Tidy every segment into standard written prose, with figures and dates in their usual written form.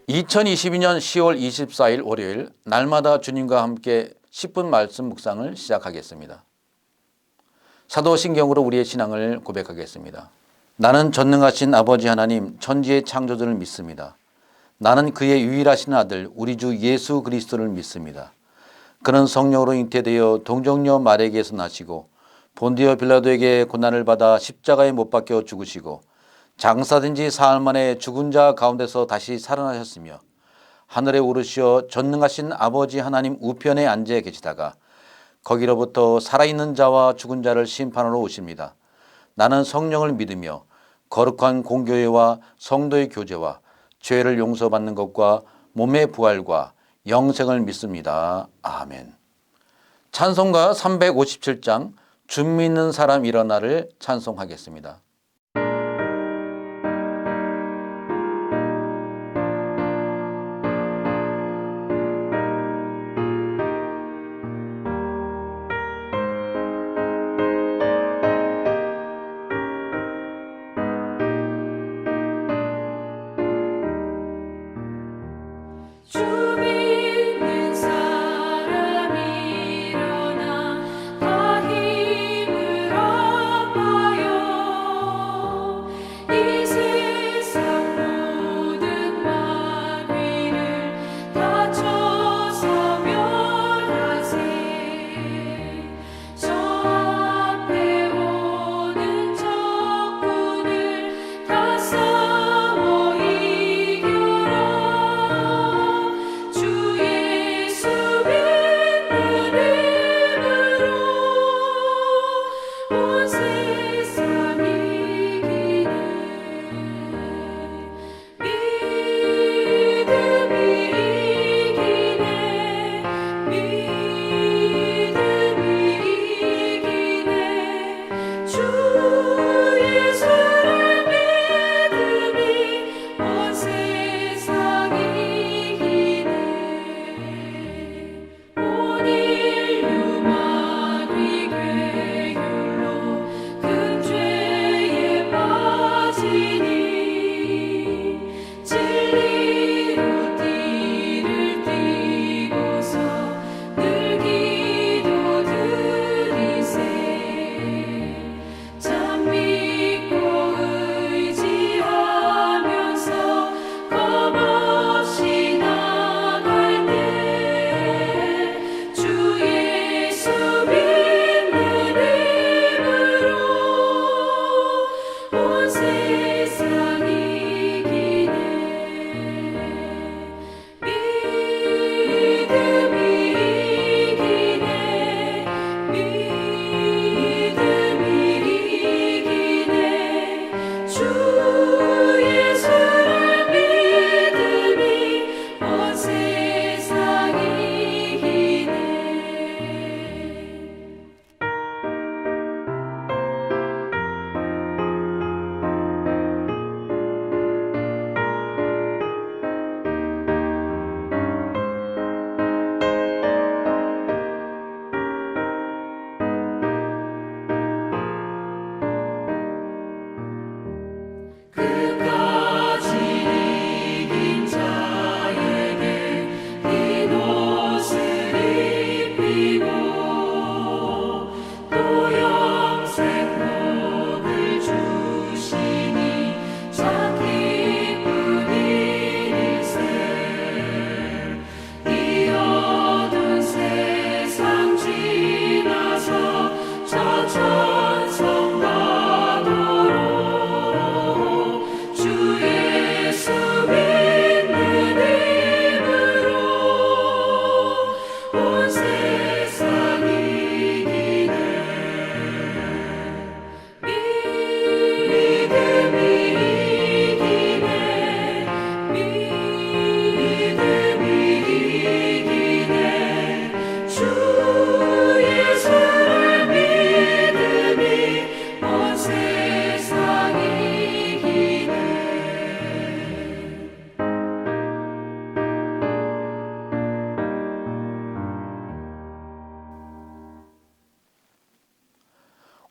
2022년 10월 24일 월요일 날마다 주님과 함께 10분 말씀 묵상을 시작하겠습니다. 사도신경으로 우리의 신앙을 고백하겠습니다. 나는 전능하신 아버지 하나님 천지의 창조주를 믿습니다. 나는 그의 유일하신 아들 우리 주 예수 그리스도를 믿습니다. 그는 성령으로 잉태되어 동정녀 마리아에게서 나시고 본디오 빌라도에게 고난을 받아 십자가에 못 박혀 죽으시고 장사된 지 사흘 만에 죽은 자 가운데서 다시 살아나셨으며 하늘에 오르시어 전능하신 아버지 하나님 우편에 앉아 계시다가 거기로부터 살아있는 자와 죽은 자를 심판하러 오십니다. 나는 성령을 믿으며 거룩한 공교회와 성도의 교제와 죄를 용서받는 것과 몸의 부활과 영생을 믿습니다. 아멘. 찬송가 357장 주 믿는 사람 일어나를 찬송하겠습니다.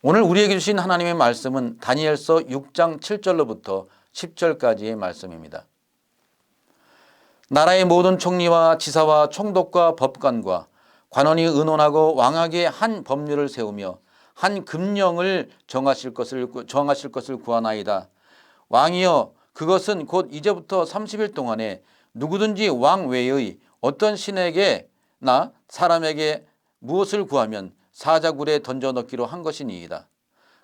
오늘 우리에게 주신 하나님의 말씀은 다니엘서 6장 7절로부터 10절까지의 말씀입니다. 나라의 모든 총리와 지사와 총독과 법관과 관원이 의논하고 왕에게 한 법률을 세우며 한 금령을 정하실 것을 구하나이다. 왕이여, 그것은 곧 이제부터 30일 동안에 누구든지 왕 외의 어떤 신에게나 사람에게 무엇을 구하면 사자굴에 던져 넣기로 한 것이니이다.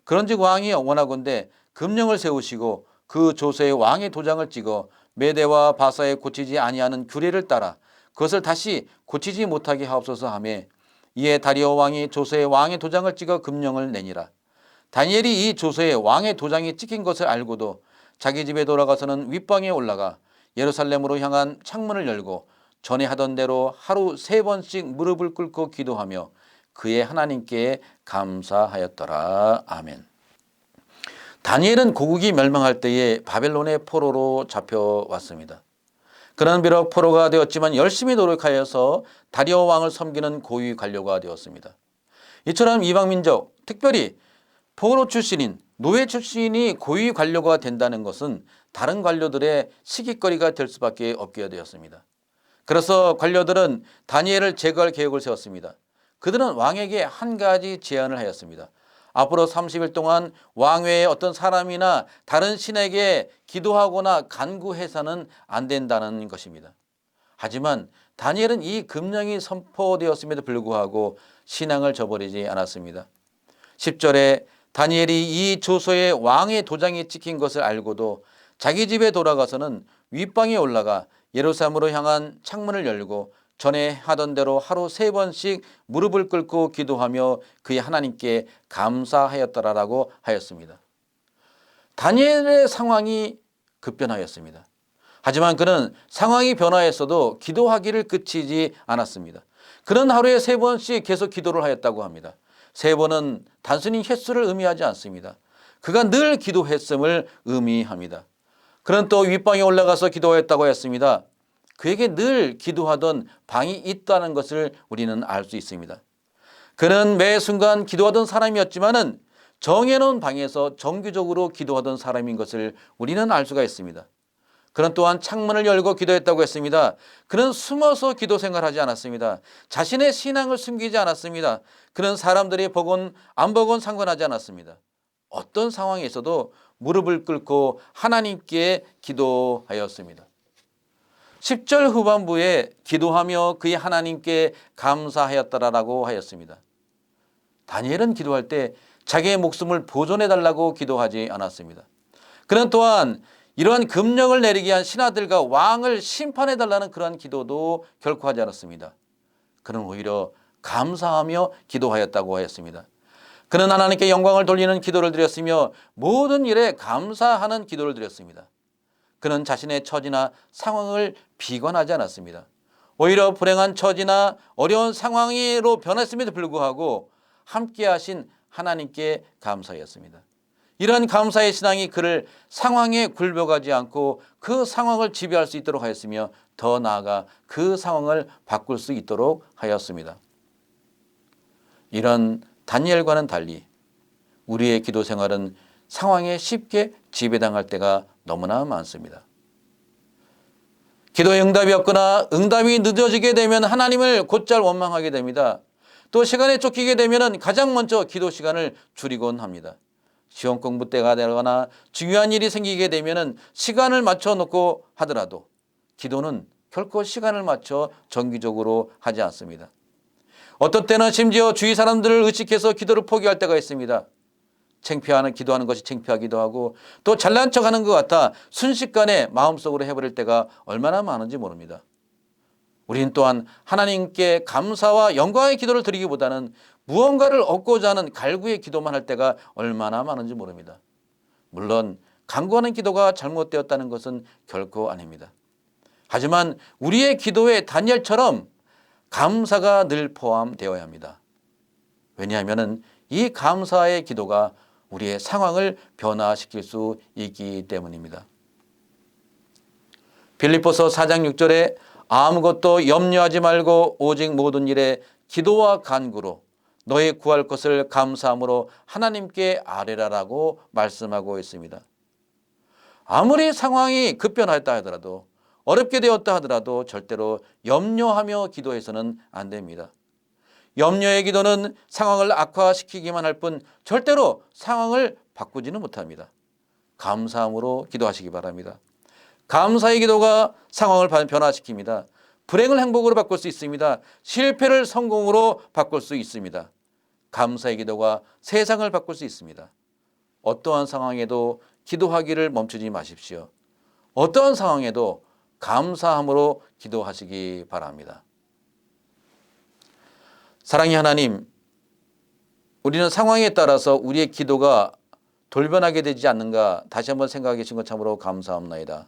그런즉 왕이 원하건대 금령을 세우시고 그 조서에 왕의 도장을 찍어 메대와 바사에 고치지 아니하는 규례를 따라 그것을 다시 고치지 못하게 하옵소서 하매, 이에 다리오 왕이 조서에 왕의 도장을 찍어 금령을 내니라. 다니엘이 이 조서에 왕의 도장이 찍힌 것을 알고도 자기 집에 돌아가서는 윗방에 올라가 예루살렘으로 향한 창문을 열고 전에 하던 대로 하루 3번씩 무릎을 꿇고 기도하며 그의 하나님께 감사하였더라. 아멘. 다니엘은 고국이 멸망할 때에 바벨론의 포로로 잡혀왔습니다. 그는 비록 포로가 되었지만 열심히 노력하여서 다리오 왕을 섬기는 고위 관료가 되었습니다. 이처럼 이방민족, 특별히 포로 출신인 노예 출신이 고위 관료가 된다는 것은 다른 관료들의 시기거리가 될 수밖에 없게 되었습니다. 그래서 관료들은 다니엘을 제거할 계획을 세웠습니다. 그들은 왕에게 한 가지 제안을 하였습니다. 앞으로 30일 동안 왕 외에 어떤 사람이나 다른 신에게 기도하거나 간구해서는 안 된다는 것입니다. 하지만 다니엘은 이 금령이 선포되었음에도 불구하고 신앙을 저버리지 않았습니다. 10절에 다니엘이 이 조서에 왕의 도장이 찍힌 것을 알고도 자기 집에 돌아가서는 윗방에 올라가 예루살렘으로 향한 창문을 열고 전에 하던 대로 하루 3번씩 무릎을 꿇고 기도하며 그의 하나님께 감사하였더라라고 하였습니다. 다니엘의 상황이 급변하였습니다. 하지만 그는 상황이 변화했어도 기도하기를 그치지 않았습니다. 그는 하루에 3번씩 계속 기도를 하였다고 합니다. 3번은 단순히 횟수를 의미하지 않습니다. 그가 늘 기도했음을 의미합니다. 그는 또 윗방에 올라가서 기도했다고 했습니다. 그에게 늘 기도하던 방이 있다는 것을 우리는 알 수 있습니다. 그는 매 순간 기도하던 사람이었지만은 정해놓은 방에서 정기적으로 기도하던 사람인 것을 우리는 알 수가 있습니다. 그는 또한 창문을 열고 기도했다고 했습니다. 그는 숨어서 기도 생활하지 않았습니다. 자신의 신앙을 숨기지 않았습니다. 그는 사람들이 보건 안 보건 상관하지 않았습니다. 어떤 상황에서도 무릎을 꿇고 하나님께 기도하였습니다. 10절 후반부에 기도하며 그의 하나님께 감사하였더라라고 하였습니다. 다니엘은 기도할 때 자기의 목숨을 보존해달라고 기도하지 않았습니다. 그는 또한 이러한 금령을 내리게 한 신하들과 왕을 심판해달라는 그러한 기도도 결코 하지 않았습니다. 그는 오히려 감사하며 기도하였다고 하였습니다. 그는 하나님께 영광을 돌리는 기도를 드렸으며 모든 일에 감사하는 기도를 드렸습니다. 그는 자신의 처지나 상황을 비관하지 않았습니다. 오히려 불행한 처지나 어려운 상황으로 변했음에도 불구하고 함께 하신 하나님께 감사했습니다. 이러한 감사의 신앙이 그를 상황에 굴복하지 않고 그 상황을 지배할 수 있도록 하였으며 더 나아가 그 상황을 바꿀 수 있도록 하였습니다. 이런 다니엘과는 달리 우리의 기도 생활은 상황에 쉽게 지배당할 때가 너무나 많습니다. 기도의 응답이 없거나 응답이 늦어지게 되면 하나님을 곧잘 원망하게 됩니다. 또 시간에 쫓기게 되면 가장 먼저 기도 시간을 줄이곤 합니다. 시험 공부 때가 되거나 중요한 일이 생기게 되면 시간을 맞춰 놓고 하더라도 기도는 결코 시간을 맞춰 정기적으로 하지 않습니다. 어떤 때는 심지어 주위 사람들을 의식해서 기도를 포기할 때가 있습니다. 기도하는 것이 창피하기도 하고 또 잘난 척하는 것 같아 순식간에 마음속으로 해버릴 때가 얼마나 많은지 모릅니다. 우리는 또한 하나님께 감사와 영광의 기도를 드리기보다는 무언가를 얻고자 하는 갈구의 기도만 할 때가 얼마나 많은지 모릅니다. 물론 간구하는 기도가 잘못되었다는 것은 결코 아닙니다. 하지만 우리의 기도에 다니엘처럼 감사가 늘 포함되어야 합니다. 왜냐하면 이 감사의 기도가 우리의 상황을 변화시킬 수 있기 때문입니다. 빌립보서 4장 6절에 아무것도 염려하지 말고 오직 모든 일에 기도와 간구로 너의 구할 것을 감사함으로 하나님께 아뢰라라고 말씀하고 있습니다. 아무리 상황이 급변하였다 하더라도 어렵게 되었다 하더라도 절대로 염려하며 기도해서는 안 됩니다. 염려의 기도는 상황을 악화시키기만 할 뿐 절대로 상황을 바꾸지는 못합니다. 감사함으로 기도하시기 바랍니다. 감사의 기도가 상황을 변화시킵니다. 불행을 행복으로 바꿀 수 있습니다. 실패를 성공으로 바꿀 수 있습니다. 감사의 기도가 세상을 바꿀 수 있습니다. 어떠한 상황에도 기도하기를 멈추지 마십시오. 어떠한 상황에도 감사함으로 기도하시기 바랍니다. 사랑의 하나님, 우리는 상황에 따라서 우리의 기도가 돌변하게 되지 않는가 다시 한번 생각해 주신 것 참으로 감사합니다.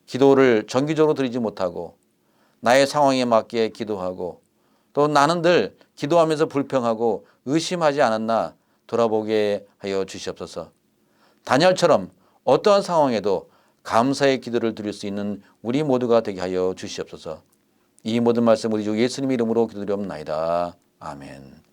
기도를 정기적으로 드리지 못하고 나의 상황에 맞게 기도하고 또 나는 늘 기도하면서 불평하고 의심하지 않았나 돌아보게 하여 주시옵소서. 다니엘처럼 어떠한 상황에도 감사의 기도를 드릴 수 있는 우리 모두가 되게 하여 주시옵소서. 이 모든 말씀 우리 주 예수님 이름으로 기도드리옵나이다. 아멘.